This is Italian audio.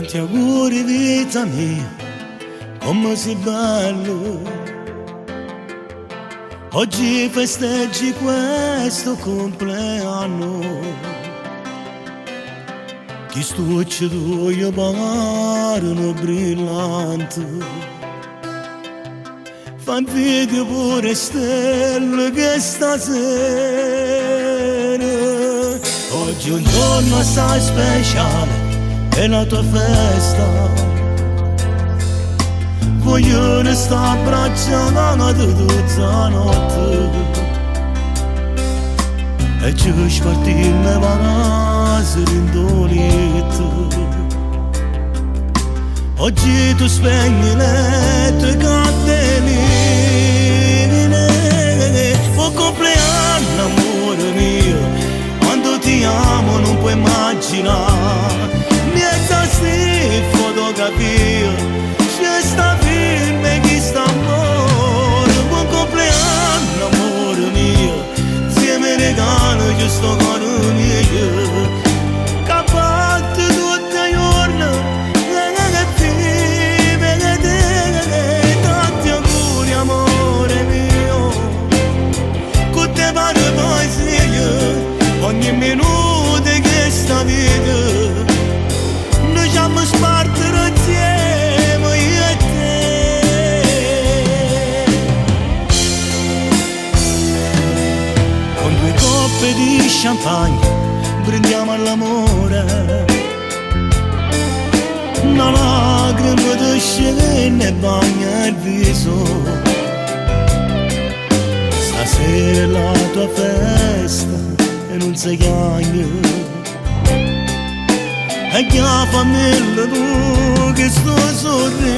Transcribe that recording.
Tanti auguri vita mia, come sei bello. Oggi festeggi questo compleanno. Chi stucci tu io parlano brillante. Fa invidia pure stelle che stasera. Oggi è un giorno assai speciale, è la tua festa. Voglio restare abbracciata tutta la notte e ci spartirne vanasi rindolite. Oggi tu spegni le tue candeline. Buon compleanno amore mio, quando ti amo non puoi immaginare. Sti fotografia, c'è sta firme chi sta amore. Buon compleanno amore mio, se mi regalo giusto cuore mio, capace tutte le giorni che vive che te. Tanti auguri amore mio, con te pare poesia, ogni minuto che sta vita siamo spartire insieme io e te. Con 2 coppe di champagne brindiamo all'amore. Una lacrima di scene bagna il viso. Stasera è la tua festa e non si chiagna. E che la famiglia tu che sto sorridendo.